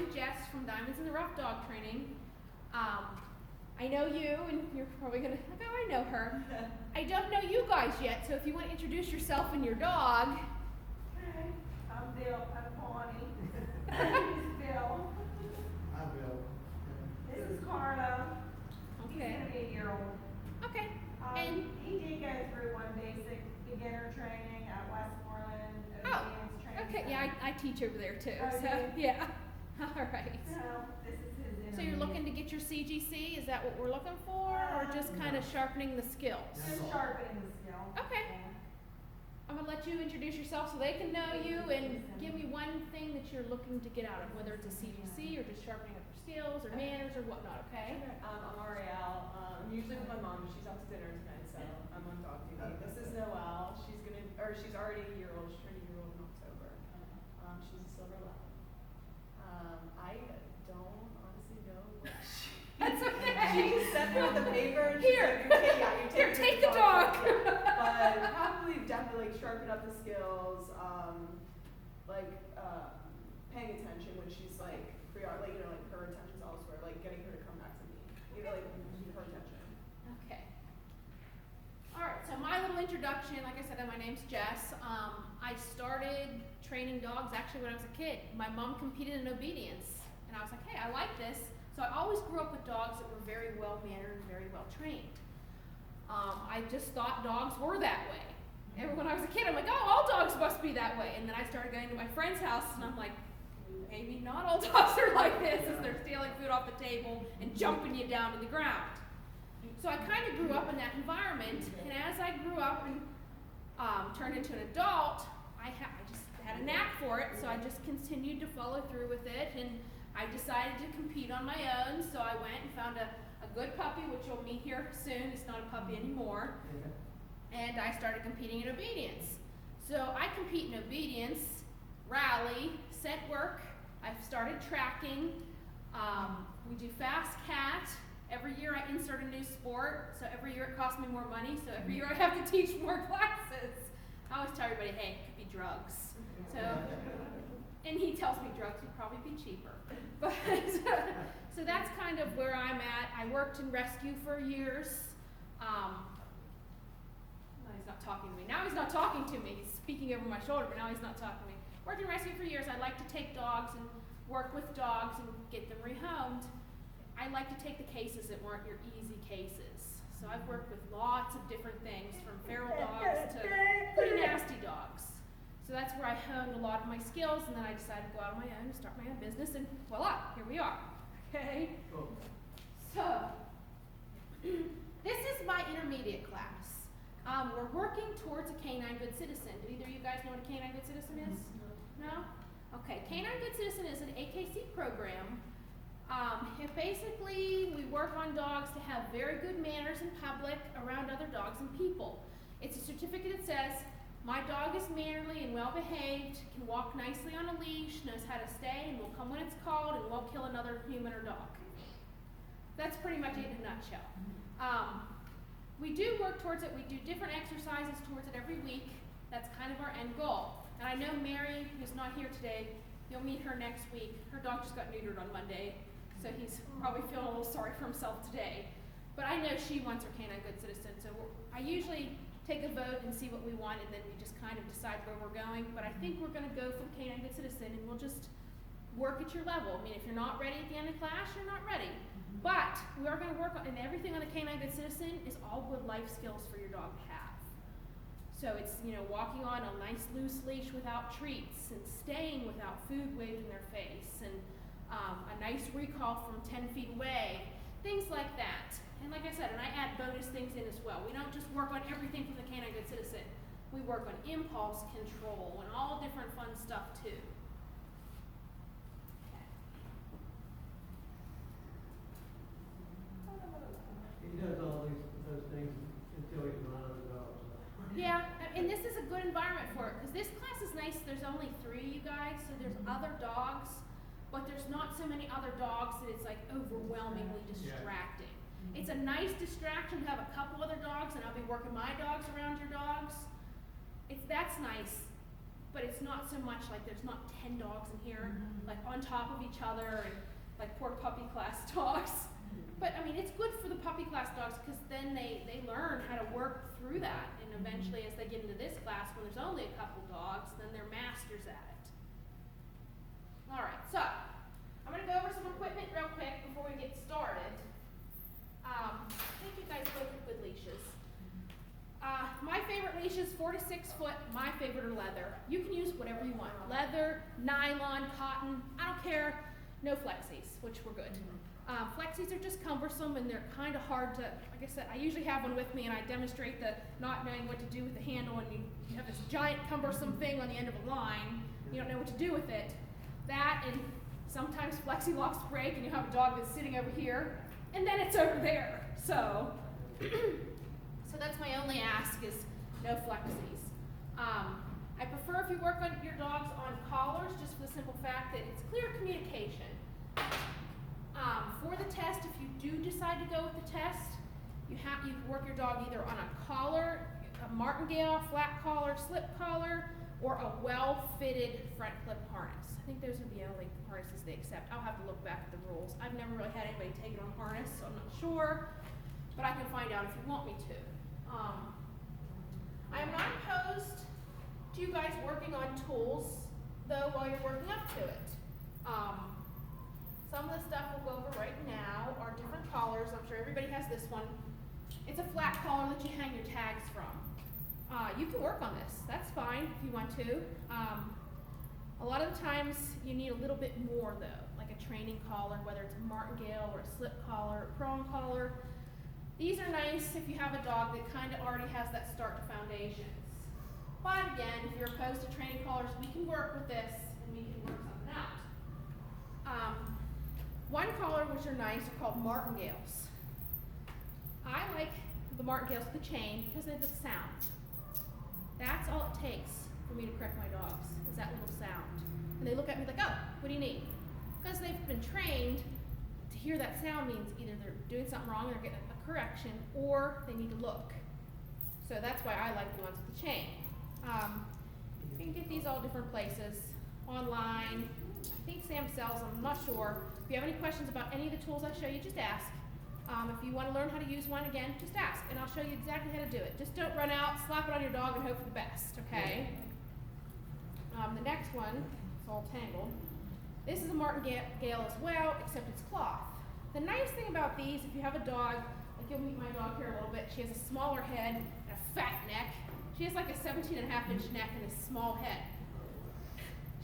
am Jess from Diamonds in the Rough Dog Training. I know you, and you're probably going to think, oh, I know her. I don't know you guys yet, so if you want to introduce yourself and your dog. Okay, I'm Bill. I'm Pawnee. This is Bill. Hi, Bill. This is Carlo. Okay. He's going to be a year old. Okay. And he did go through one basic beginner training at Westmoreland Obedience Training. Okay, yeah, I teach over there too. Oh, So yeah. All right. So this is his intermediate. So you're looking to get your CGC? Is that what we're looking for, or just kind of sharpening the skills? Just sharpening the skill. Okay. I'm gonna let you introduce yourself so they can know you, and give me one thing that you're looking to get out of, whether it's a CGC or just sharpening up your skills or manners or whatnot. Okay. I'm Ariel. I'm usually with my mom, but she's out to dinner tonight, so I'm on dog duty. This is Noelle. She's already a year old. She's turning a year old in October. She's a silver lab. I don't honestly know what she. That's okay. She sent me with the paper. And Here. Here, take the dog. But probably definitely sharpen up the skills. Paying attention when she's like her attention's elsewhere, like getting her to come back to me. Her attention. Okay. All right. So my little introduction, like I said, my name's Jess. I started training dogs actually when I was a kid. My mom competed in obedience, and I was like, hey, I like this. So I always grew up with dogs that were very well mannered and very well trained. I just thought dogs were that way. And when I was a kid, I'm like, oh, all dogs must be that way. And then I started going to my friend's house, and I'm like, maybe not all dogs are like this, as they're stealing food off the table and jumping you down to the ground. So I kind of grew up in that environment, and as I grew up and turned into an adult, I just had a knack for it, so I just continued to follow through with it, and I decided to compete on my own, so I went and found a good puppy, which you'll meet here soon. It's not a puppy anymore. And I started competing in obedience. So I compete in obedience, rally, scent work. I've started tracking. We do fast cat. Every year I insert a new sport, so every year it costs me more money, so every year I have to teach more classes. I always tell everybody, hey, it could be drugs. And he tells me drugs would probably be cheaper. But so that's kind of where I'm at. I worked in rescue for years. He's not talking to me. Now he's not talking to me. He's speaking over my shoulder, but now he's not talking to me. Worked in rescue for years. I like to take dogs and work with dogs and get them rehomed. I like to take the cases that weren't your easy cases. So I've worked with lots of different things, from feral dogs to pretty nasty dogs. So that's where I honed a lot of my skills, and then I decided to go out on my own and start my own business, and voila, here we are. Okay? Cool. So, this is my intermediate class. We're working towards a Canine Good Citizen. Do either of you guys know what a Canine Good Citizen is? No? Okay, Canine Good Citizen is an AKC program. Basically, we work on dogs to have very good manners in public around other dogs and people. It's a certificate that says, my dog is mannerly and well behaved, can walk nicely on a leash, knows how to stay, and will come when it's called, and won't kill another human or dog. That's pretty much it in a nutshell. We do work towards it. We do different exercises towards it every week. That's kind of our end goal. And I know Mary, who's not here today, you'll meet her next week. Her dog just got neutered on Monday, so he's probably feeling a little sorry for himself today. But I know she wants her Canine Good Citizen, so I usually take a vote and see what we want, and then we just kind of decide where we're going. But I think we're going to go for the Canine Good Citizen, and we'll just work at your level. I mean, if you're not ready at the end of class, you're not ready. But we are going to work on, and everything on the Canine Good Citizen is all good life skills for your dog to have. So it's, walking on a nice loose leash without treats, and staying without food waved in their face, and a nice recall from 10 feet away, things like that. And like I said, and I add bonus things in as well. We don't just work on everything from the Canine Good Citizen. We work on impulse control and all different fun stuff too. He does all those things until he's not other dogs. Yeah, and this is a good environment for it, because this class is nice. There's only 3 you guys, so there's other dogs, but there's not so many other dogs that it's like overwhelmingly distracting. It's a nice distraction to have a couple other dogs, and I'll be working my dogs around your dogs. That's nice. but it's not so much like there's not 10 dogs in here, like on top of each other, and like poor puppy class dogs. But I mean, it's good for the puppy class dogs because then they learn how to work through that, and eventually as they get into this class, when there's only a couple dogs, then they're masters at it. All right, so I'm going to go over some equipment real quick before we get started. I think you guys both have good leashes. My favorite leashes, 4 to 6 foot. My favorite are leather. You can use whatever you want. Leather, nylon, cotton, I don't care. No flexies, which were good. Flexies are just cumbersome and they're kind of hard to, like I said, I usually have one with me and I demonstrate the not knowing what to do with the handle, and you have this giant cumbersome thing on the end of a line. You don't know what to do with it. That, and sometimes flexi locks break and you have a dog that's sitting over here and then it's over there. So, so that's my only ask is no flexies. I prefer if you work on your dogs on collars, just for the simple fact that it's clear communication. For the test, if you do decide to go with the test, you work your dog either on a collar, a martingale, flat collar, slip collar, or a well-fitted front clip harness. I think those are the only harnesses they accept. I'll have to look back at the rules. I've never really had anybody take it on harness, so I'm not sure, but I can find out if you want me to. I am not opposed to you guys working on tools, though, while you're working up to it. Some of the stuff we'll go over right now are different collars. I'm sure everybody has this one. It's a flat collar that you hang your tags from. You can work on this. That's fine if you want to. A lot of the times you need a little bit more though, like a training collar, whether it's a martingale or a slip collar, or prong collar. These are nice if you have a dog that kind of already has that start to foundations. But again, if you're opposed to training collars, we can work with this and we can work something out. One collar which are nice are called martingales. I like the martingales with the chain because of the sound. That's all it takes for me to correct my dogs, is that little sound. And they look at me like, oh, what do you need? Because they've been trained to hear that sound means either they're doing something wrong and they're getting a correction, or they need to look. So that's why I like the ones with the chain. You can get these all different places, online. I think Sam sells them, I'm not sure. If you have any questions about any of the tools I show you, just ask. If you want to learn how to use one, again, just ask, and I'll show you exactly how to do it. Just don't run out, slap it on your dog, and hope for the best, okay? The next one, it's all tangled. This is a martingale as well, except it's cloth. The nice thing about these, if you have a dog, like you'll meet my dog here a little bit, she has a smaller head and a fat neck. She has like a 17.5-inch neck and a small head.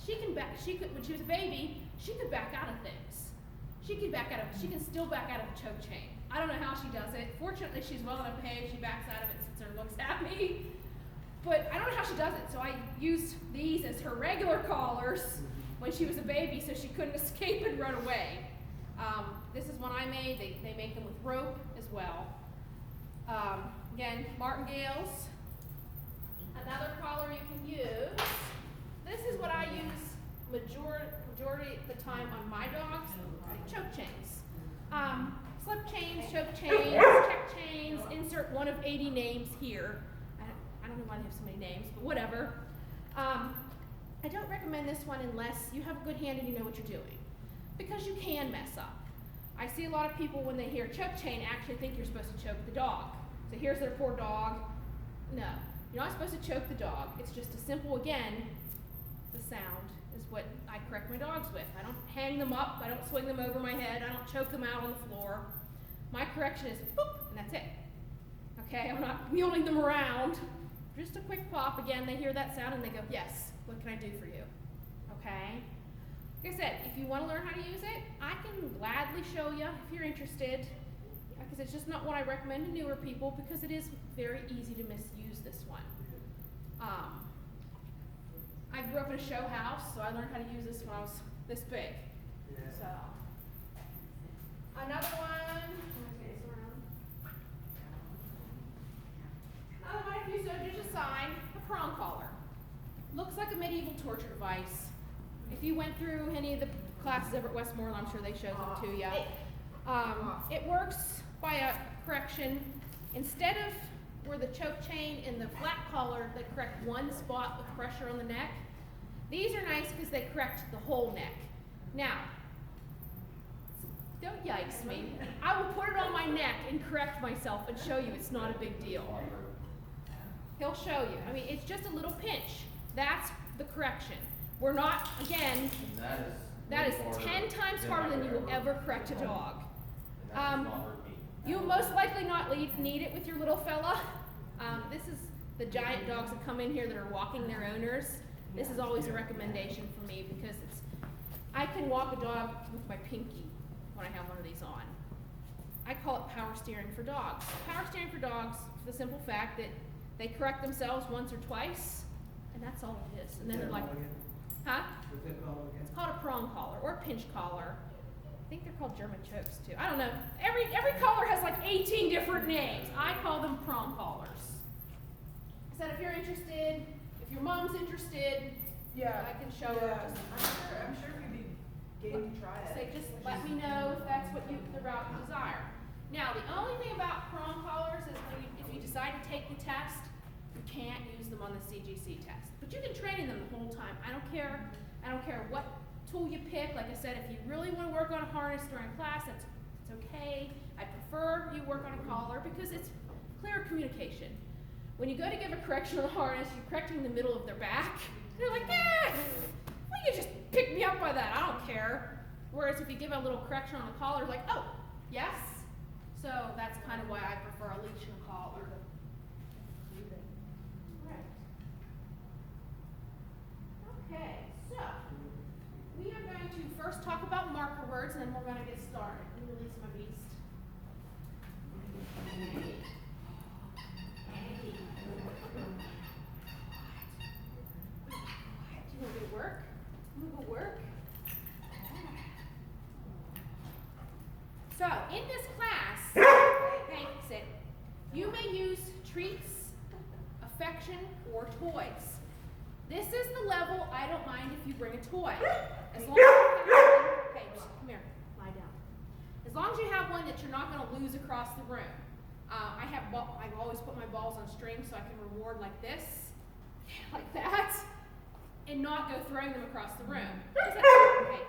When she was a baby, she could back out of things. She can still back out of a choke chain. I don't know how she does it. Fortunately, she's well enough behaved, she backs out of it, sits there and looks at me. But I don't know how she does it, so I used these as her regular collars when she was a baby so she couldn't escape and run away. This is one I made. They make them with rope as well. Again, martingales. Another collar you can use. This is what I use majority of the time on my dogs, choke chains. Slip chains, choke chains, check chains, insert one of 80 names here. I don't know why they have so many names, but whatever. I don't recommend this one unless you have a good hand and you know what you're doing, because you can mess up. I see a lot of people when they hear choke chain actually think you're supposed to choke the dog. So here's their poor dog. No, you're not supposed to choke the dog. It's just a simple, again, the sound is what I correct my dogs with. I don't hang them up, I don't swing them over my head, I don't choke them out on the floor. My correction is boop, and that's it. Okay, I'm not wheeling them around. Just a quick pop. Again, they hear that sound and they go, yes, what can I do for you? Okay? Like I said, if you want to learn how to use it, I can gladly show you if you're interested. Because it's just not what I recommend to newer people, because it is very easy to misuse this one. I grew up in a show house, so I learned how to use this when I was this big. Yeah. So, another one. Another one, if you so just assign a prong collar. Looks like a medieval torture device. If you went through any of the classes over at Westmoreland, I'm sure they showed them to you. It works by a correction. Instead of where the choke chain and the flat collar that correct one spot with pressure on the neck, These are nice because they correct the whole neck. Now, don't yikes me. I will put it on my neck and correct myself and show you it's not a big deal. He'll show you. I mean, it's just a little pinch. That's the correction. We're not, again, that is 10 times harder than you will ever correct a dog. You'll most likely not need it with your little fella. This is the giant dogs that come in here that are walking their owners. This is always a recommendation for me because I can walk a dog with my pinky when I have one of these on. I call it power steering for dogs. Power steering for dogs for the simple fact that they correct themselves once or twice, and that's all it is. And then they're like, huh? What's that called again? It's called a prong collar or a pinch collar. I think they're called German chokes too. I don't know. Every collar has like 18 different names. I call them prong collars. So if you're interested, if your mom's interested, Yeah. I can show her. I'm sure we'd be game to try it. Say, just let me know if that's what the route you desire. Now, the only thing about prong collars is if you decide to take the test, you can't use them on the CGC test. But you can train them the whole time. I don't care what tool you pick. Like I said, if you really want to work on a harness during class, it's okay. I prefer you work on a collar because it's clear communication. When you go to give a correction on the harness, you're correcting the middle of their back. They're like, well, you just pick me up by that. I don't care. Whereas if you give a little correction on the collar, like, oh, yes. So that's kind of why I prefer a leash and a collar. Right. Okay, so we are going to first talk about marker words, and then we're going to get started. Let me release my beast. You want to go work? You want to go work? So, in this class, okay, sit. You may use treats, affection, or toys. This is the level I don't mind if you bring a toy. As long as you have one, okay, come here, lie down. As long as you have one that you're not going to lose across the room. I've always put my balls on strings so I can reward like this, like that, and not go throwing them across the room. Okay.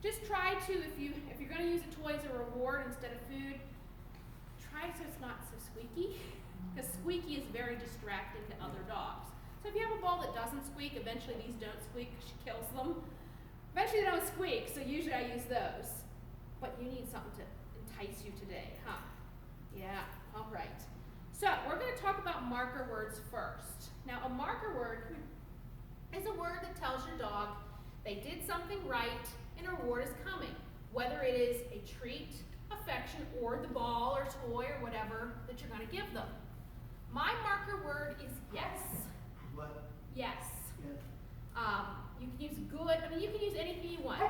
Just try to, if you're going to use a toy as a reward instead of food, try so it's not so squeaky, because squeaky is very distracting to other dogs. So if you have a ball that doesn't squeak, eventually these don't squeak because she kills them. Eventually they don't squeak, so usually I use those. But you need something to entice you today, huh? Yeah, all right. So we're going to talk about marker words first. Now a marker word is a word that tells your dog they did something right and a reward is coming, whether it is a treat, affection, or the ball or toy or whatever that you're going to give them. My marker word is yes. What? Yes. Yes. You can use good, I mean you can use anything you want.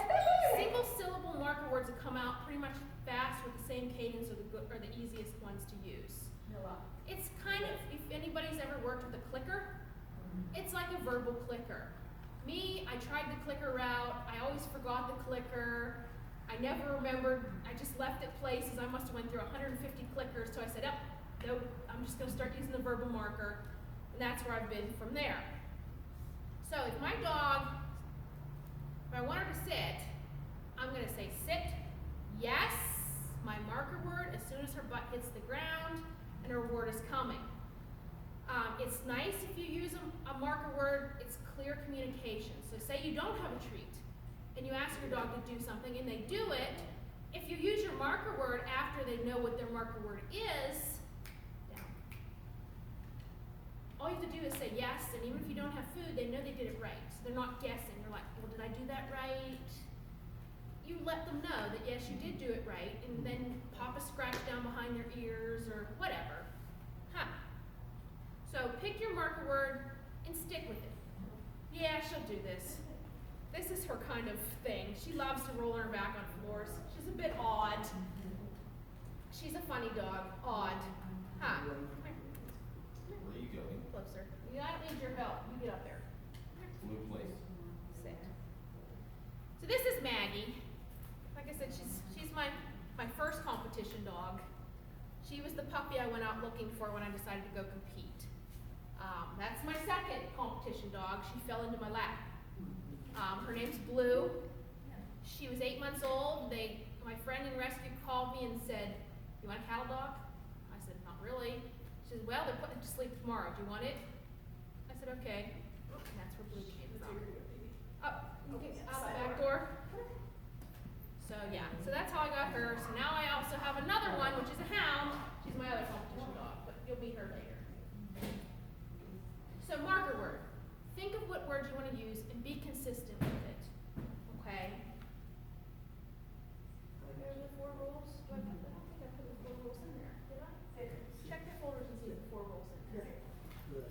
Single syllable marker words that come out pretty much fast with the same cadence are the easiest ones to use. It's kind of, if anybody's ever worked with a clicker, it's like a verbal clicker. Me, I tried the clicker route, I always forgot the clicker, I never remembered, I just left it places, I must have went through 150 clickers, so I said, oh, nope, I'm just going to start using the verbal marker, and that's where I've been from there. So if my dog, if I want her to sit, I'm going to say sit, yes, my marker word, as soon as her butt hits the ground, and her word is coming. It's nice if you use a marker word, it's clear communication. So say you don't have a treat, and you ask your dog to do something, and they do it. If you use your marker word after they know what their marker word is, down. All you have to do is say yes, and even if you don't have food, they know they did it right. So they're not guessing. They're like, well, did I do that right? You let them know that yes, you did do it right, and then pop a scratch down behind their ears or whatever. Huh. So pick your marker word and stick with it. Yeah, she'll do this. This is her kind of thing. She loves to roll her back on floors. She's a bit odd. She's a funny dog. Odd. Huh. Come here. Where are you going? Closer. I don't need your help. You get up there. Blue place. Sit. So this is Maggie. Like I said, she's my first competition dog. She was the puppy I went out looking for when I decided to go compete. That's my second competition competition dog. She fell into my lap. Her name's Blue. She was 8 months old. My friend in rescue called me and said, "You want a cattle dog?" I said, "Not really." She said, "Well, they're putting it to sleep tomorrow. Do you want it?" I said, "Okay." And that's where Blue came from. Oh, you can get out the back door. So yeah, so that's how I got her. So now I also have another one, which is a hound. She's my other competition dog, but you'll meet her later. So marker word. Think of what words you want to use and be consistent with it. Okay? Are there the 4 rules? I don't think I put the 4 rules in there. Did I? Check your folders and see the 4 rules in there.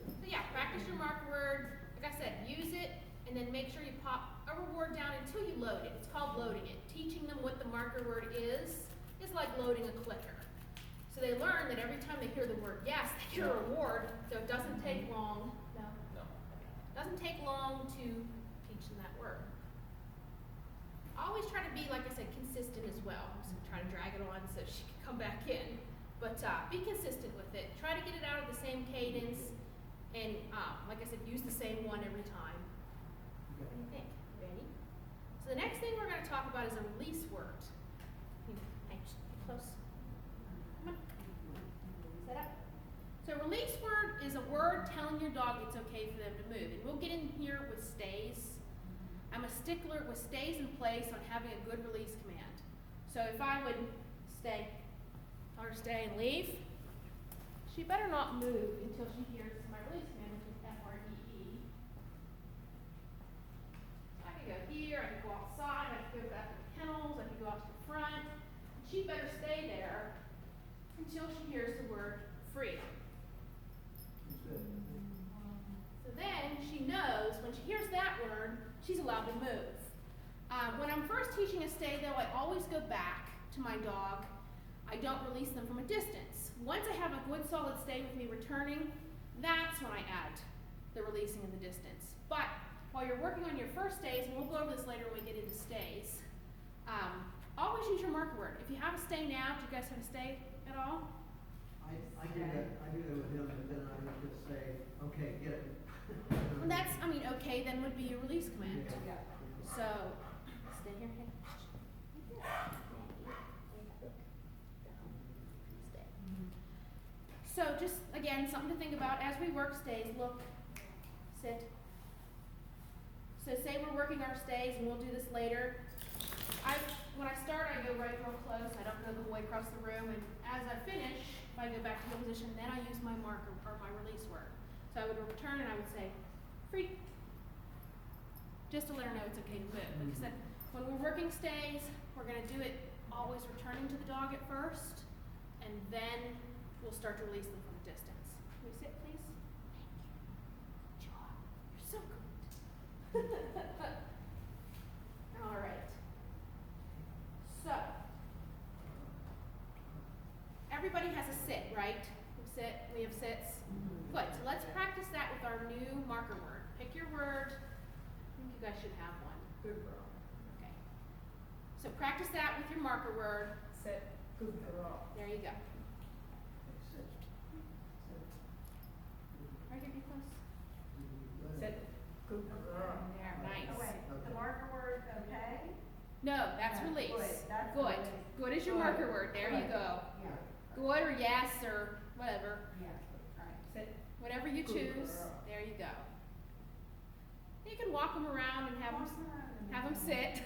So yeah, practice your marker word. Like I said, use it and then make sure you pop a reward down until you load it. It's called loading it. Teaching them what the marker word is like loading a clicker. So they learn that every time they hear the word yes, they get a reward, so it doesn't take long. No. It doesn't take long to teach them that word. I always try to be, like I said, consistent as well. So try to drag it on so she can come back in. But be consistent with it. Try to get it out of the same cadence. And like I said, use the same one every time. What do you think? Ready? So the next thing we're going to talk about is a release word. Hey, get close. Come on. Set up. So release word is a word telling your dog it's okay for them to move. And we'll get in here with stays. I'm a stickler with stays in place on having a good release command. So if I would stay, tell her to stay and leave, she better not move until she hears my release command, which is FREE. I could go here, I could go outside, I could go back to the kennels, I could go out to the front. She better stay there until she hears the word free. So then she knows when she hears that word, she's allowed to move. When I'm first teaching a stay, though, I always go back to my dog. I don't release them from a distance. Once I have a good solid stay with me returning, that's when I add the releasing in the distance. But while you're working on your first stays, and we'll go over this later when we get into stays, always use your marker word. If you have a stay now, do you guys have a stay at all? I do that with him, and then I would just say, okay, get it. And that's, okay, then would be your release command. Yeah. So, stay here, hey. Stay. So just, again, something to think about as we work stays. Look, sit. So say we're working our stays, and we'll do this later. When I start, I go right real close. I don't go the way across the room. And as I finish, if I go back to the position, then I use my marker or my release word. So I would return and I would say, free. Just to let her know it's okay to move. Like I said, when we're working stays, we're going to do it always returning to the dog at first, and then we'll start to release them from a distance. Can we sit, please? Thank you. Good job. You're so good. All right. So, everybody has a sit, right? We have sits. Good. So let's practice that with our new marker word. Pick your word. I think you guys should have one. Good girl. Okay. So practice that with your marker word. Sit. Good girl. There you go. Right here, be close. Sit. Good girl. There, nice. Oh, wait, the marker word, okay? No, that's Yeah, release. good. That's Good. release. Good is your Good. marker word. There you Good. go. Yeah. Good or yes or whatever. Yeah, right. Sit. Whatever you Good choose. girl. There you go. You can walk them around and have them sit.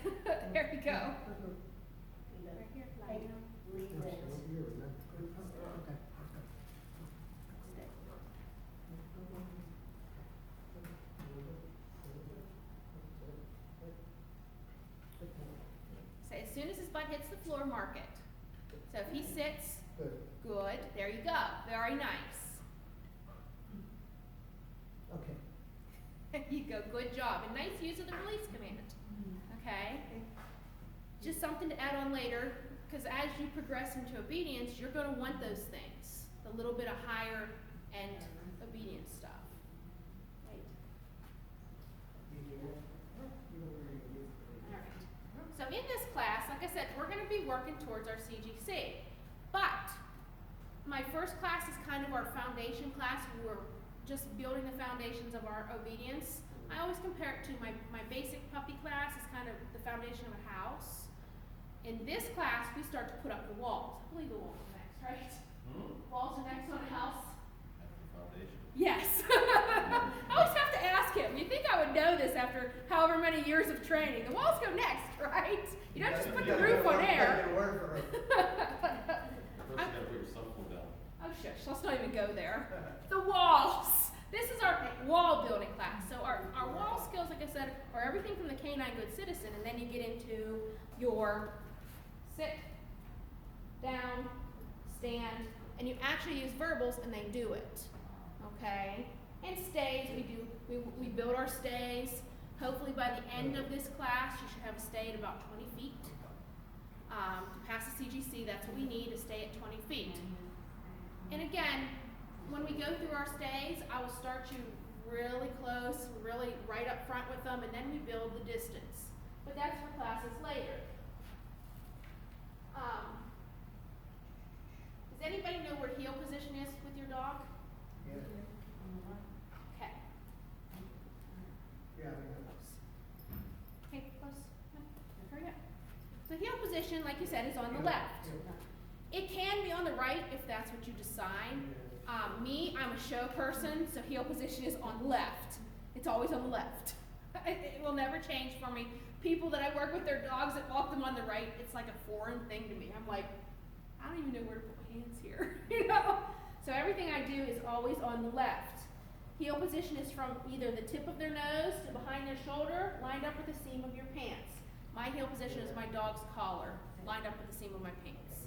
There you go. Right here. Lie down. So as soon as his butt hits the floor, mark it. So if he sits, good. There you go. Very nice. Okay. There you go. Good job. And nice use of the release command. Okay? Just something to add on later, because as you progress into obedience, you're going to want those things. A little bit of higher end obedience stuff. Right? All right. So in this class, like I said, we're going to be working towards our CGC. But my first class is kind of our foundation class. We're just building the foundations of our obedience. I always compare it to my basic puppy class is kind of the foundation of a house. In this class, we start to put up the walls. I believe the walls are next, right? Walls are next on a house. That's the foundation. Yes. I always have to ask him. You think I would know this after however many years of training? The walls go next, right? You don't just put the roof on air. First, you gotta put your subfloor down. Oh shush, let's not even go there. The walls. This is our wall building class. So our wall skills, like I said, are everything from the canine good citizen, and then you get into your sit, down, stand, and you actually use verbals and they do it. Okay? And stays, we build our stays. Hopefully by the end of this class, you should have a stay at about 20 feet. To pass the CGC, that's what we need, to stay at 20 feet. And again, when we go through our stays, I will start you really close, really right up front with them, and then we build the distance. But that's for classes later. Does anybody know where heel position is with your dog? Yeah. Okay. Yeah, Okay, close. Hurry up. So heel position, like you said, is on the left. It can be on the right if that's what you decide. Me, I'm a show person, so heel position is on the left. It's always on the left. It will never change for me. People that I work with, their dogs that walk them on the right, it's like a foreign thing to me. I'm like, I don't even know where to put my hands here, you know? So everything I do is always on the left. Heel position is from either the tip of their nose to behind their shoulder, lined up with the seam of your pants. My heel position is my dog's collar, lined up with the seam of my pants.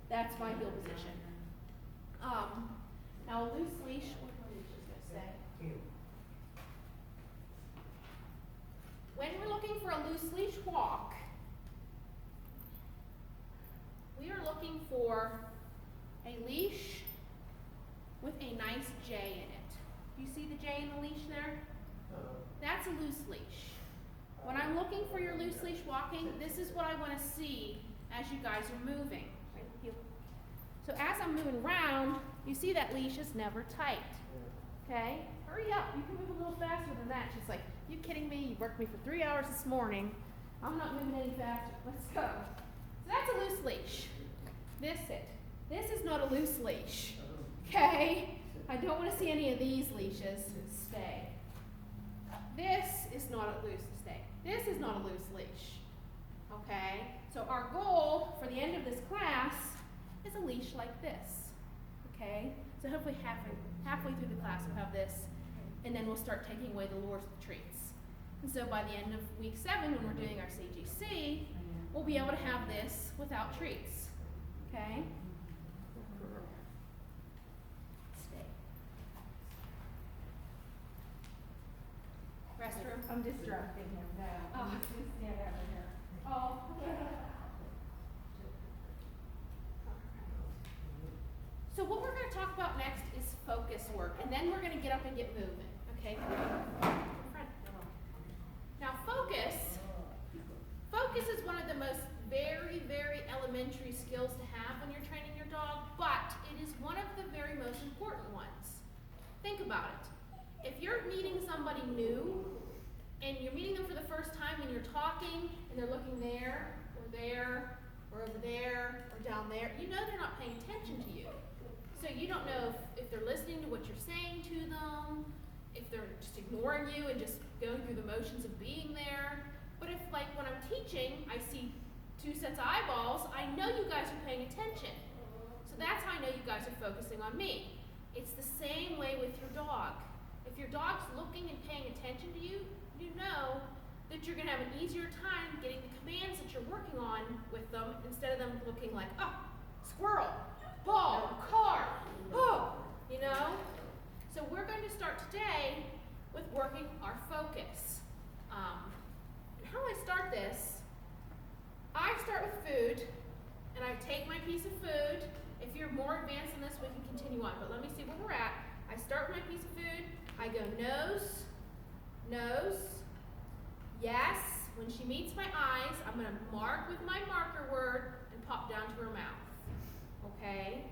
That's my heel position. Now a loose leash, what are leashes gonna say? When we're looking for a loose leash walk, we are looking for a leash with a nice J in it. Do you see the J in the leash there? That's a loose leash. When I'm looking for your loose leash walking, this is what I want to see as you guys are moving. So as I'm moving around, you see that leash is never tight. Okay? Hurry up. You can move a little faster than that. She's like, you kidding me? You worked me for 3 hours this morning. I'm not moving any faster. Let's go. So that's a loose leash. This is not a loose leash. Okay? I don't want to see any of these leashes. Stay. This is not a loose stay. This is not a loose leash. Okay? So our goal for the end of this class is a leash like this. Okay? So hopefully halfway through the class we'll have this, and then we'll start taking away the lures of the treats. And so by the end of week 7, when we're doing our CGC, we'll be able to have this without treats. Okay? Stay. Restroom. I'm distracting him now. Oh. He's gonna stand over here. Oh. So what we're going to talk about next is focus work, and then we're going to get up and get moving. Okay? Now focus is one of the most very, very elementary skills to have when you're training your dog, but it is one of the very most important ones. Think about it. If you're meeting somebody new, and you're meeting them for the first time and you're talking, and they're looking there, or over there, or down there, you know they're not paying attention to you. So you don't know if they're listening to what you're saying to them, if they're just ignoring you and just going through the motions of being there. But if, like, when I'm teaching, I see 2 sets of eyeballs, I know you guys are paying attention. So that's how I know you guys are focusing on me. It's the same way with your dog. If your dog's looking and paying attention to you, you know that you're going to have an easier time getting the commands that you're working on with them instead of them looking like, oh, squirrel, ball, car, oh, you know? So we're going to start today with working our focus. And how I start this, I start with food, and I take my piece of food. If you're more advanced in this, we can continue on, but let me see where we're at. I start with my piece of food, I go nose, nose, yes. When she meets my eyes, I'm going to mark with my marker word and pop down to her mouth. Okay?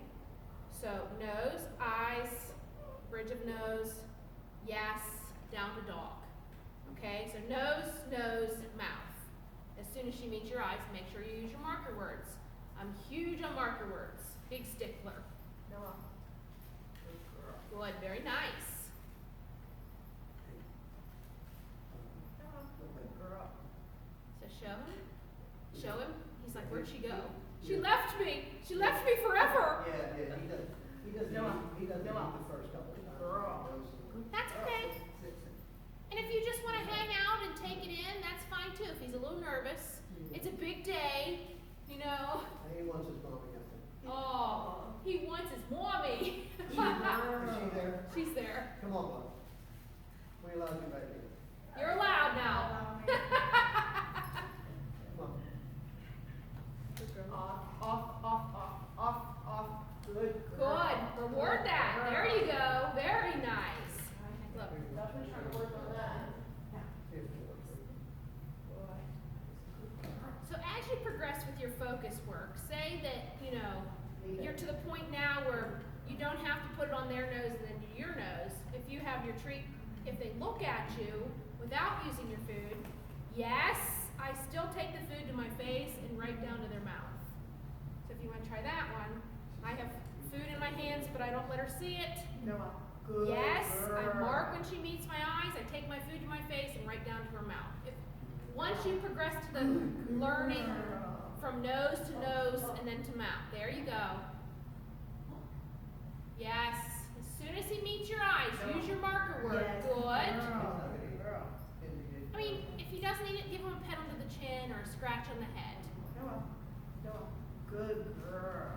So nose, eyes, bridge of nose, Yes, down to dog. Okay, so nose, nose, mouth. As soon as she meets your eyes, make sure you use your marker words. I'm huge on marker words. Big stickler. Noah. Good, very nice. Girl. So show him. Show him. He's like, where'd she go? She left me. She left me forever. Yeah, he doesn't Noah. eat the Noah. first couple of times. Girl. That's okay. And if you just want to hang out and take it in, that's fine too. If he's a little nervous, it's a big day, you know. And he wants his mommy, I think. Oh, he wants his mommy. Is she there? She's there. Come on, bud. We allow you back in. You're allowed now. Come on. Off. Good. Good. Reward that. There you go. Very nice. Look. Definitely trying to work on that. See if it works. So as you progress with your focus work, say that, you know, you're to the point now where you don't have to put it on their nose and then do your nose. If you have your treat, if they look at you without using your food, yes, I still take the food to my face and right down to their mouth. So if you want to try that one, I have food in my hands, but I don't let her see it. Noah. Good. Yes, I girl. mark when she meets my eyes, I take my food to my face and right down to her mouth. Once you progress to the learning from nose to nose and then to mouth, there you go. Yes, as soon as he meets your eyes, use your marker word. Yes. Good. Girl. I mean, if he doesn't eat it, give him a pet under the chin or a scratch on the head. Noah. Good girl.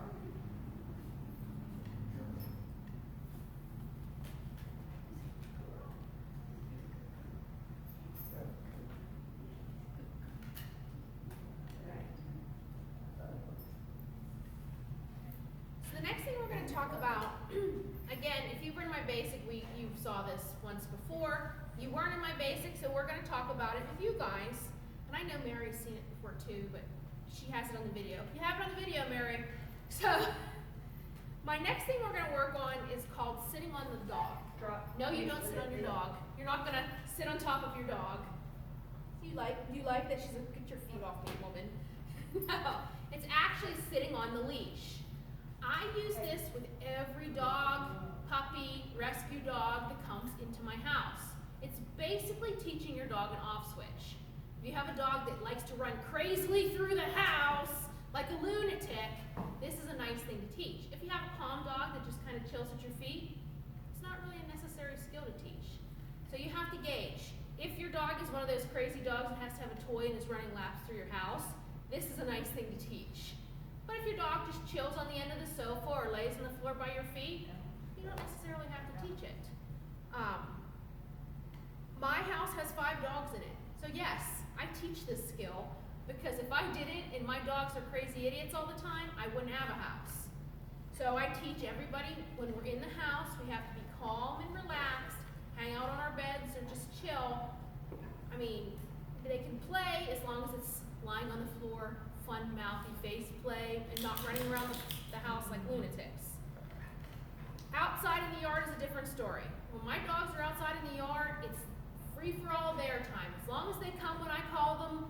So the next thing we're going to talk about, again, if you've been in my basic, you saw this once before. You weren't in my basic, so we're going to talk about it with you guys. And I know Mary's seen it before too, but she has it on the video. You have it on the video, Mary. So my next thing we're going to work on is called sitting on the dog. Drop. No, you don't sit on your dog. You're not going to sit on top of your dog. You like that she's like, get your feet off me, woman. No, it's actually sitting on the leash. I use this with every dog, puppy, rescue dog that comes into my house. It's basically teaching your dog an off switch. If you have a dog that likes to run crazily through the house like a lunatic, this is a nice thing to teach. If you have a calm dog that just kind of chills at your feet, it's not really a necessary skill to teach. So you have to gauge. If your dog is one of those crazy dogs that has to have a toy and is running laps through your house, this is a nice thing to teach. But if your dog just chills on the end of the sofa or lays on the floor by your feet, you don't necessarily have to teach it. My house has 5 dogs in it. So yes, I teach this skill because if I didn't and my dogs are crazy idiots all the time, I wouldn't have a house. So I teach everybody when we're in the house, we have to be calm and relaxed, hang out on our beds or just chill. I mean, they can play as long as it's lying on the floor, fun mouthy face play, and not running around the house like lunatics. Outside in the yard is a different story. When my dogs are outside in the yard, it's free for all their time. As long as they come when I call them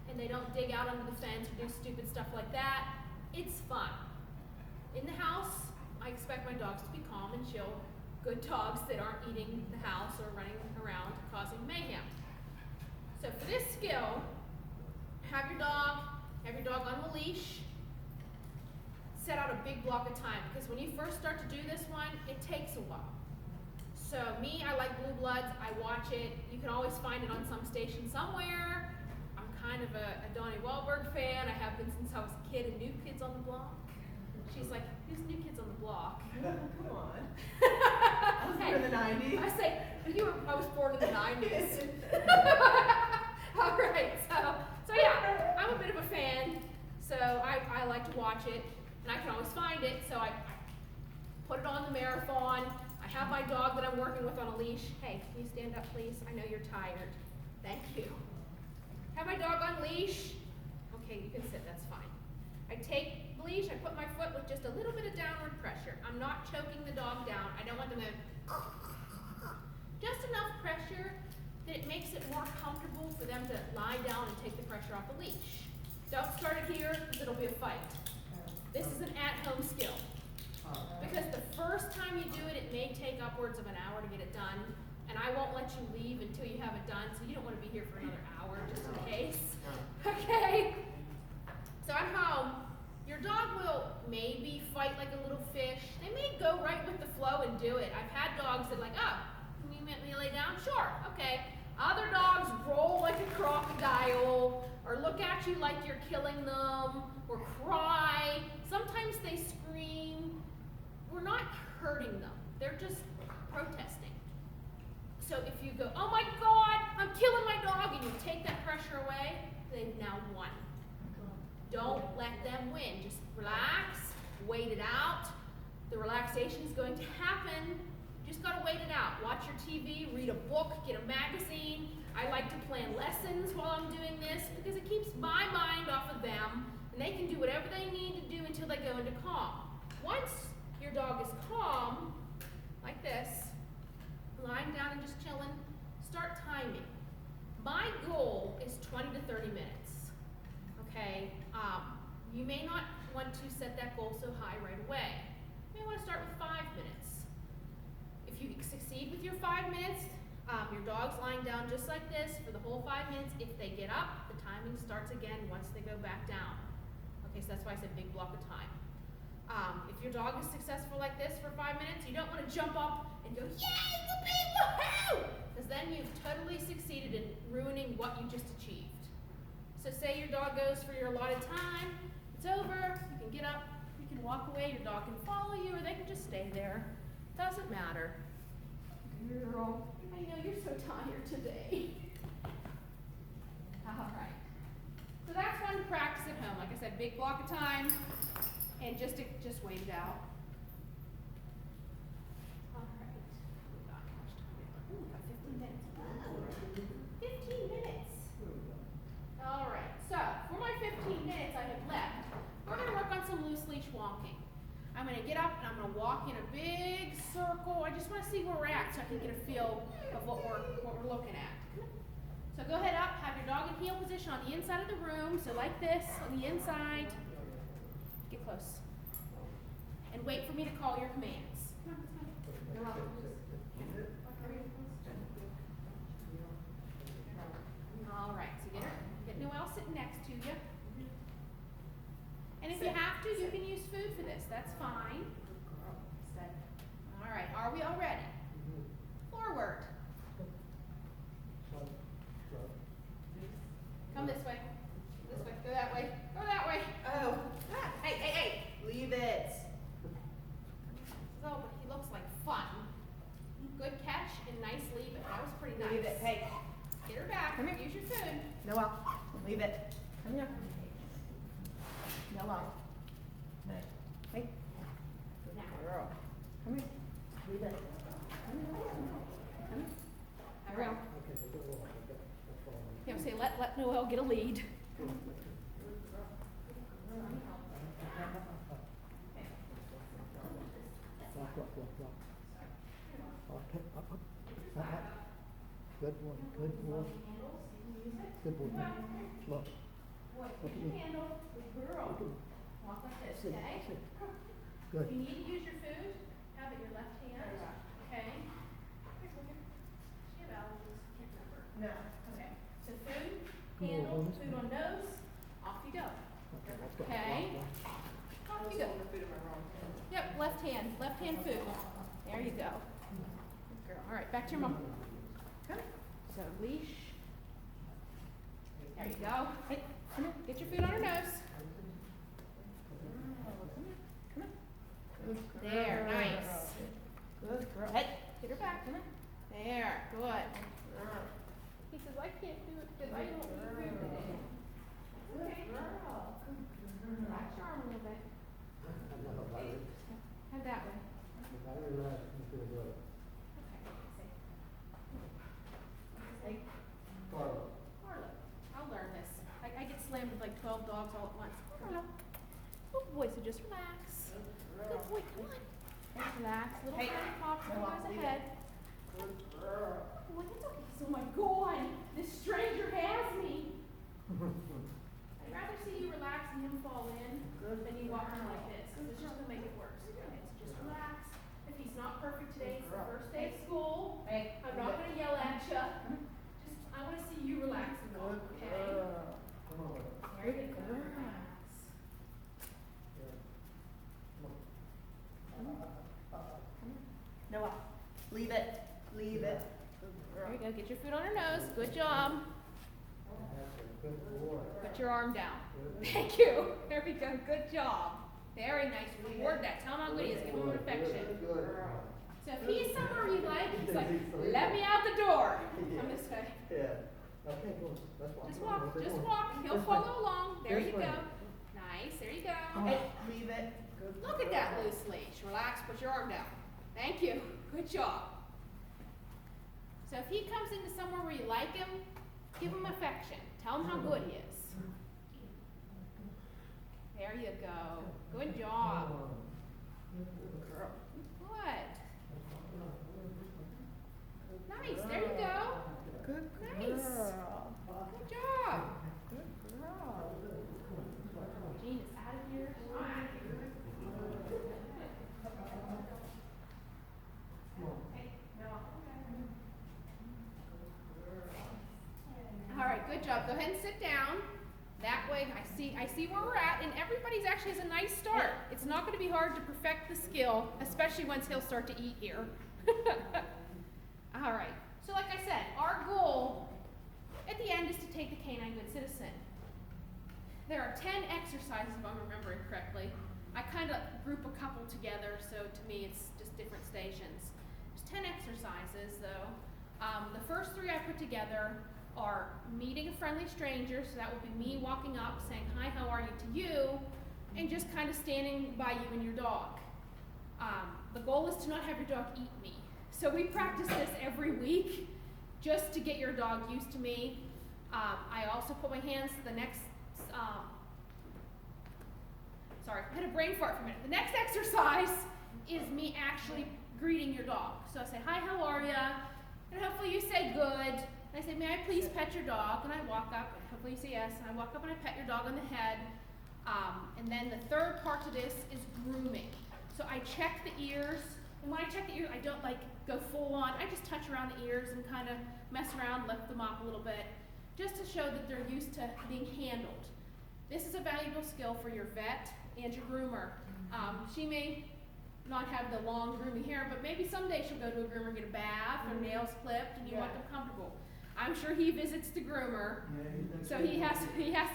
and they don't dig out under the fence or do stupid stuff like that, it's fun. In the house, I expect my dogs to be calm and chill, good dogs that aren't eating the house or running around causing mayhem. So for this skill, have your dog on the leash, set out a big block of time, because when you first start to do this one, it takes a while. So me, I like Blue Bloods, I watch it, you can always find it on some station somewhere. I'm kind of a Donnie Wahlberg fan, I have been since I was a kid in New Kids on the Block. She's like, who's New Kids on the Block? Come on. I was born in the 90s. I say, I was born in the 90s. All right, so yeah, I'm a bit of a fan, so I like to watch it, and I can always find it, so I put it on the marathon. I have my dog that I'm working with on a leash. Hey, can you stand up, please? I know you're tired. Thank you. Have my dog on leash. Okay, you can sit, that's fine. I take the leash, I put my foot with just a little bit of downward pressure. I'm not choking the dog down. I don't want them to Just enough pressure that it makes it more comfortable for them to lie down and take the pressure off the leash. Don't start it here, because it'll be a fight. This is an at-home skill. Because the first time you do it, it may take upwards of an hour to get it done, and I won't let you leave until you have it done, so you don't want to be here for another hour, just in case. Okay? So at home, your dog will maybe fight like a little fish. They may go right with the flow and do it. I've had dogs that like, oh, can you let me lay down? Sure, okay. Other dogs roll like a crocodile, or look at you like you're killing them, or cry. Sometimes they scream. We're not hurting them. They're just protesting. So if you go, oh my God, I'm killing my dog, and you take that pressure away, they've now won. Don't let them win. Just relax, wait it out. The relaxation is going to happen. You just gotta wait it out. Watch your TV, read a book, get a magazine. I like to plan lessons while I'm doing this because it keeps my mind off of them, and they can do whatever they need to do until they go into calm. Once your dog is calm, like this, lying down and just chilling, start timing. My goal is 20 to 30 minutes. Okay, you may not want to set that goal so high right away. You may want to start with 5 minutes. If you succeed with your 5 minutes, your dog's lying down just like this for the whole 5 minutes. If they get up, the timing starts again once they go back down. Okay, so that's why I said big block of time. If your dog is successful like this for 5 minutes, you don't want to jump up and go, yay, whoopee, woohoo! Because then you've totally succeeded in ruining what you just achieved. So say your dog goes for your allotted time, it's over, you can get up, you can walk away, your dog can follow you, or they can just stay there. Doesn't matter. Girl, I know you're so tired today. All right. So that's one to practice at home. Like I said, big block of time, and just wait it out. All right. We got how much time? Ooh, we got 15 minutes. 15 minutes. All right, so for my 15 minutes I have left, we're going to work on some loose leash walking. I'm going to get up and I'm going to walk in a big circle. I just want to see where we're at so I can get a feel of what we're looking at. So go ahead up, have your dog in heel position on the inside of the room, so like this, on the inside. Get close. And wait for me to call your commands. Come on, come on. All right, so get Noelle sitting next to you. And if you have to, you can use food for this. That's fine. All right, are we all ready? Forward. Come this way. This way. Go that way. Go that way. Oh, hey, leave it. So, but he looks like fun. Good catch and nice leave it. That was pretty nice. Leave it, hey. Get her back. Come here. Use your food. Noelle, leave it. Come here. Noelle. Hey. Good girl. Come here. Leave it. Come here. Come here. All right. Yeah, say let Noelle get a lead. Good boy, good boy. Good boy. Look. Boy, put your handle. Good girl. Walk like this, Sit, okay? sit. If Good. you need to use your food, have it in your left hand. Okay? Here's one here. She have allergies. Can't remember. No. Okay. So food, Good handle, boy. food on nose. Off you go. Okay, let's go. Okay. Off you go. The food in my wrong hand. Yep, left hand food. There you go. Good girl. All right, back to your mom. Come. So leash. There you go. Hey, come here. Get your food on her nose. Come here. There, nice. Good girl. Hey, get her back. Come here. There, good. He says, I can't do it because I don't eat food today. Okay. Relax your arm a little bit. Head that way. Okay. Say, Carlo. Carlo. I'll learn this. I get slammed with like 12 dogs all at once. Carlo. Good boy, so just relax. Good boy, come on. Just relax. Little Hey. tiny pop, Noelle, goes leave ahead. What is okay? Oh my God, this stranger has me. I'd rather see you relax and him fall in than you walk in like this, because it's just gonna make it worse. Okay, so just relax. If he's not perfect today, it's the first day of school. Hey. I'm not gonna yell at you. Just, I wanna see you relax and calm, okay? Come on. There you go, relax. Noah, leave it. Leave it. There you go, get your foot on her nose. Good job. That's a good boy. Put your arm down. Thank you. There we go. Good job. Very nice. Reward that. Tell him how good he is. Give him an affection. Good. So if he's somewhere you like, he's like, let me out the door. I'm this way. Yeah. Okay, go. Let's walk. Just walk. Just walk. He'll follow along. There you go. Nice. There you go. Hey, leave it. Look at that loose leash. Relax. Put your arm down. Thank you. Good job. So if he comes into somewhere where you like him, give him affection. Tell him how good he is. There you go. Good job. Good. Nice. There you go. Good Nice. girl. Good job. Good girl. Jean is out of here. I'm out of here. Hey, Noah. All right, good job. Go ahead and sit down. That way I see where we're at, and everybody's actually has a nice start. It's not going to be hard to perfect the skill, especially once he'll start to eat here. All right. So like I said, our goal at the end is to take the canine good citizen. There are 10 exercises, if I'm remembering correctly. I kind of group a couple together, so to me it's just different stations. There's 10 exercises, though. The first 3 I put together are meeting a friendly stranger, so that will be me walking up, saying, hi, how are you to you, and just kind of standing by you and your dog. The goal is to not have your dog eat me. So we practice this every week, just to get your dog used to me. I also put my hands to the next, sorry, I had a brain fart for a minute. The next exercise is me actually greeting your dog. So I say, hi, how are ya? And hopefully you say good. And I say, may I please pet your dog? And I walk up, and hopefully you say yes, and I walk up and I pet your dog on the head. And then the third part to this is grooming. So I check the ears, and when I check the ears, I don't like go full on. I just touch around the ears and kind of mess around, lift them up a little bit, just to show that they're used to being handled. This is a valuable skill for your vet and your groomer. She may not have the long grooming hair, but maybe someday she'll go to a groomer and get a bath or nails clipped, and you want them comfortable. I'm sure he visits the groomer, so he has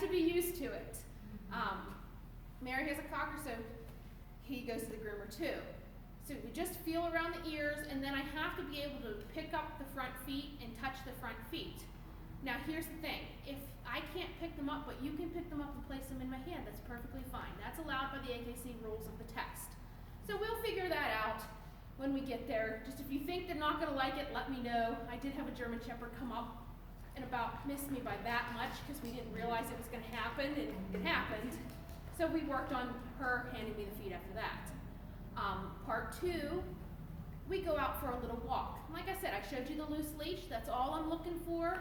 to be used to it. Mary has a cocker, so he goes to the groomer too. So we just feel around the ears, and then I have to be able to pick up the front feet and touch the front feet. Now here's the thing, if I can't pick them up, but you can pick them up and place them in my hand, that's perfectly fine. That's allowed by the AKC rules of the test. So we'll figure that out when we get there. Just if you think they're not gonna like it, let me know. I did have a German Shepherd come up and about miss me by that much because we didn't realize it was gonna happen, and it happened. So we worked on her handing me the feed after that. Part 2, we go out for a little walk. Like I said, I showed you the loose leash. That's all I'm looking for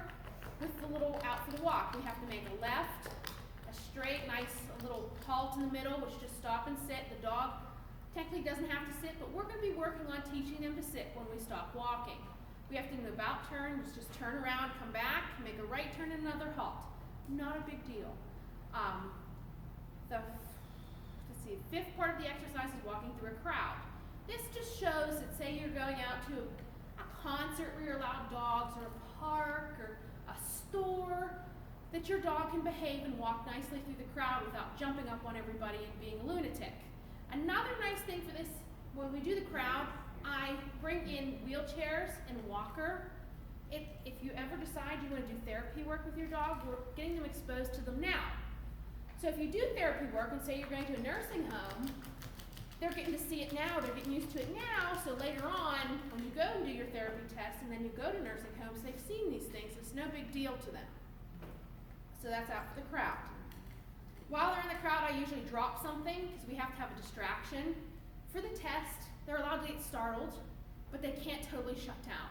with the little out for the walk. We have to make a left, a straight, nice little halt in the middle, which just stop and sit. The dog technically doesn't have to sit, but we're going to be working on teaching them to sit when we stop walking. We have to do an about turn, which is just turn around, come back, make a right turn, and another halt. Not a big deal. The 5th part of the exercise is walking through a crowd. This just shows that, say you're going out to a concert where you're allowed dogs, or a park, or a store, that your dog can behave and walk nicely through the crowd without jumping up on everybody and being a lunatic. Another nice thing for this, when we do the crowd, I bring in wheelchairs and walker. If you ever decide you want to do therapy work with your dog, we're getting them exposed to them now. So if you do therapy work and say you're going to a nursing home, they're getting to see it now, they're getting used to it now, so later on, when you go and do your therapy test and then you go to nursing homes, they've seen these things, it's no big deal to them. So that's out for the crowd. While they're in the crowd, I usually drop something, because we have to have a distraction. For the test, they're allowed to get startled, but they can't totally shut down.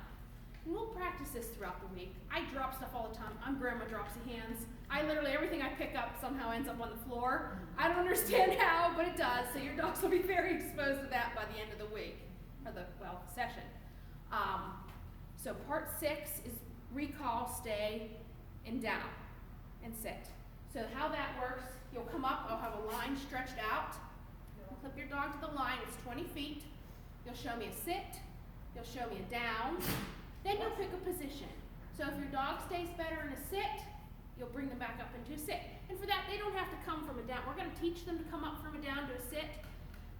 And we'll practice this throughout the week. I drop stuff all the time. I'm Grandma Dropsy Hands. I literally, everything I pick up somehow ends up on the floor. I don't understand how, but it does. So your dogs will be very exposed to that by the end of the week, or the session. So part 6 is recall, stay, and down, and sit. So how that works, you'll come up, I'll have a line stretched out. You'll clip your dog to the line, it's 20 feet. You'll show me a sit, you'll show me a down, then you'll pick a position. So if your dog stays better in a sit, you'll bring them back up into a sit. And for that, they don't have to come from a down. We're going to teach them to come up from a down to a sit.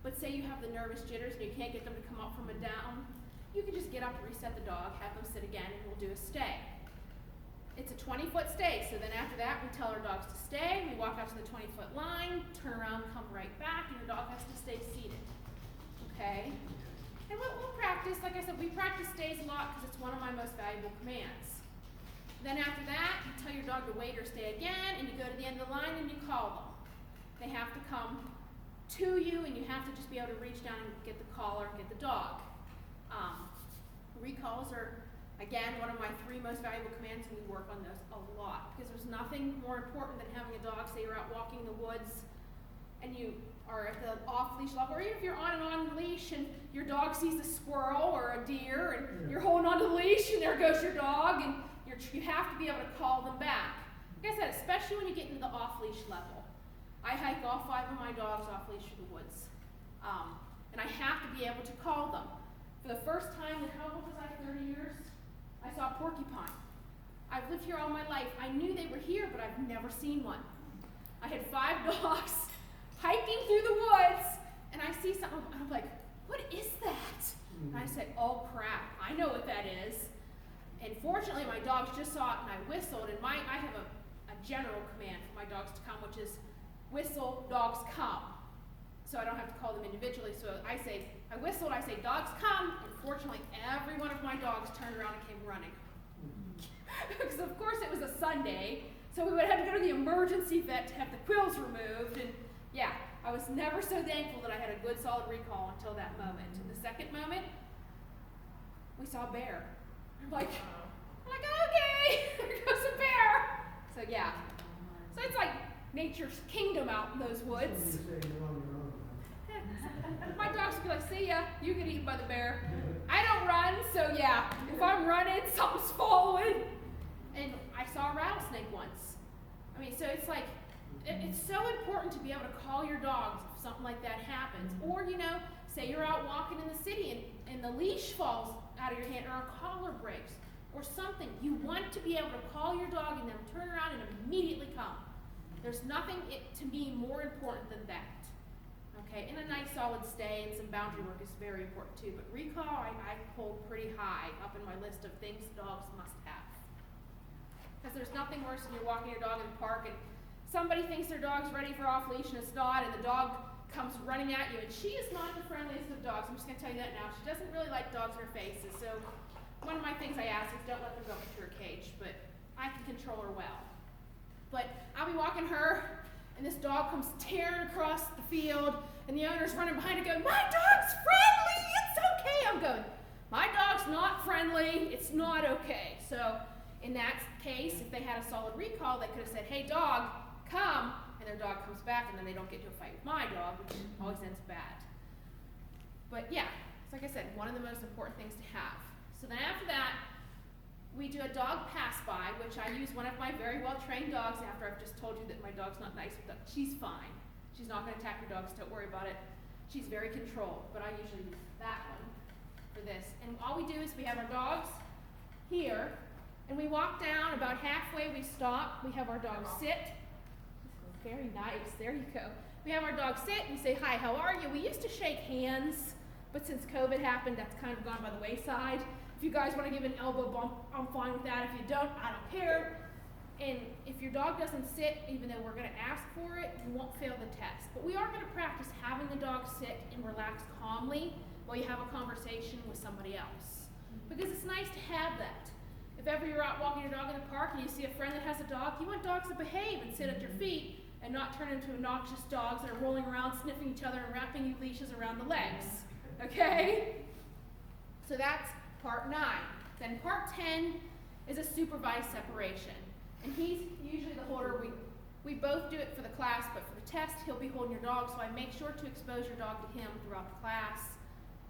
But say you have the nervous jitters and you can't get them to come up from a down, you can just get up, reset the dog, have them sit again, and we'll do a stay. It's a 20-foot stay, so then after that, we tell our dogs to stay. We walk out to the 20-foot line, turn around, come right back, and your dog has to stay seated. Okay? And we'll practice. Like I said, we practice stays a lot because it's one of my most valuable commands. Then after that, you tell your dog to wait or stay again, and you go to the end of the line and you call them. They have to come to you, and you have to just be able to reach down and get the collar and get the dog. Recalls are, again, one of my 3 most valuable commands, and we work on those a lot because there's nothing more important than having a dog, say you're out walking in the woods and you are at the off-leash level, or even if you're on an on-leash and your dog sees a squirrel or a deer and you're holding onto the leash and there goes your dog, and you have to be able to call them back. Like I said, especially when you get into the off-leash level. I hike all 5 of my dogs off-leash through the woods, and I have to be able to call them. For the first time in, how old was I, 30 years? I saw a porcupine. I've lived here all my life. I knew they were here, but I've never seen one. I had 5 dogs hiking through the woods, and I see something, and I'm like, what is that? And I said, oh crap, I know what that is. And fortunately, my dogs just saw it, and I whistled, and I have a general command for my dogs to come, which is whistle, dogs come. So I don't have to call them individually. So I whistled, I say, dogs come, and fortunately, every one of my dogs turned around and came running. Because of course it was a Sunday, so we would have to go to the emergency vet to have the quills removed, and yeah, I was never so thankful that I had a good solid recall until that moment. And the second moment, we saw a bear. I'm like, okay, there goes a bear. So yeah, so it's like nature's kingdom out in those woods. So you say you're on your own. My dogs would be like, see ya, you get eaten by the bear. I don't run, so yeah, if I'm running, something's following. And I saw a rattlesnake once. I mean, so it's like, it's so important to be able to call your dogs if something like that happens. Or, you know, say you're out walking in the city and the leash falls out of your hand, or a collar breaks, or something. You want to be able to call your dog and then turn around and immediately come. There's nothing, to me, more important than that. Okay, and a nice solid stay and some boundary work is very important too. But recall, I hold pretty high up in my list of things dogs must have. Because there's nothing worse than you're walking your dog in the park and somebody thinks their dog's ready for off leash and it's not, and the dog comes running at you, and she is not the friendliest of dogs. I'm just going to tell you that now. She doesn't really like dogs in her faces. So one of my things I ask is don't let them go into her cage, but I can control her well. But I'll be walking her, and this dog comes tearing across the field, and the owner's running behind it going, my dog's friendly, it's okay. I'm going, my dog's not friendly, it's not okay. So in that case, if they had a solid recall, they could have said, hey dog, come, and their dog comes back, and then they don't get into a fight with my dog, which always ends bad. But yeah, so like I said, one of the most important things to have. So then after that, we do a dog pass by, which I use one of my very well-trained dogs after I've just told you that my dog's not nice with dogs. She's fine. She's not going to attack your dogs, don't worry about it. She's very controlled, but I usually use that one for this. And all we do is we have our dogs here, and we walk down about halfway, we stop, we have our dog sit. Very nice, there you go. We have our dog sit, we say, hi, how are you? We used to shake hands, but since COVID happened, that's kind of gone by the wayside. If you guys want to give an elbow bump, I'm fine with that. If you don't, I don't care. And if your dog doesn't sit, even though we're going to ask for it, you won't fail the test. But we are going to practice having the dog sit and relax calmly while you have a conversation with somebody else. Because it's nice to have that. If ever you're out walking your dog in the park and you see a friend that has a dog, you want dogs to behave and sit at your feet and not turn into obnoxious dogs that are rolling around, sniffing each other, and wrapping you leashes around the legs. Okay? So that's part 9. Then part 10 is a supervised separation. And he's usually the holder. We both do it for the class, but for the test, he'll be holding your dog, so I make sure to expose your dog to him throughout the class.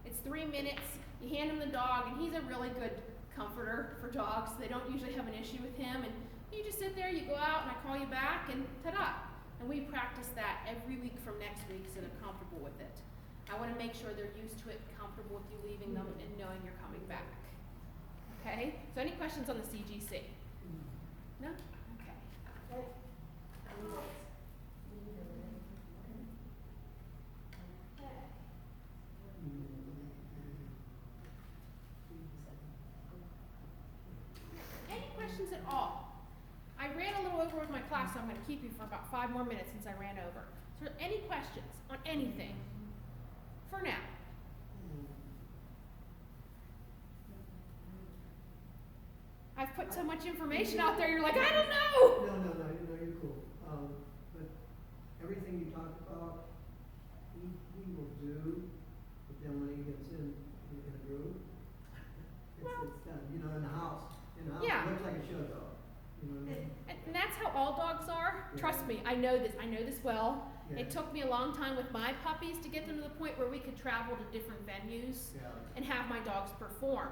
It's 3 minutes, you hand him the dog, and he's a really good comforter for dogs. They don't usually have an issue with him, and you just sit there, you go out, and I call you back, and ta-da. And we practice that every week from next week so they're comfortable with it. I want to make sure they're used to it, comfortable with you leaving them, and knowing you're coming back. Okay? So any questions on the CGC? No? Okay. Any questions at all? I ran a little over with my class, so I'm going to keep you for about 5 more minutes since I ran over. So any questions on anything? For now. I've put so much information out there, you're like, I don't know! No, you're cool. But everything you talked about, he will do, but then when he gets in a group, it's done. You know, in the house, Yeah. it looks like a show dog. You know what I mean? And that's how all dogs are. Yeah. Trust me, I know this well. Yeah. It took me a long time with my puppies to get them to the point where we could travel to different venues Yeah. and have my dogs perform.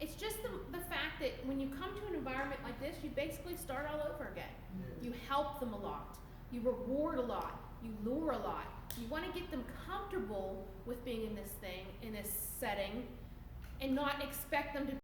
It's just the fact that when you come to an environment like this, you basically start all over again. Yeah. You help them a lot. You reward a lot. You lure a lot. You want to get them comfortable with being in this setting, and not expect them to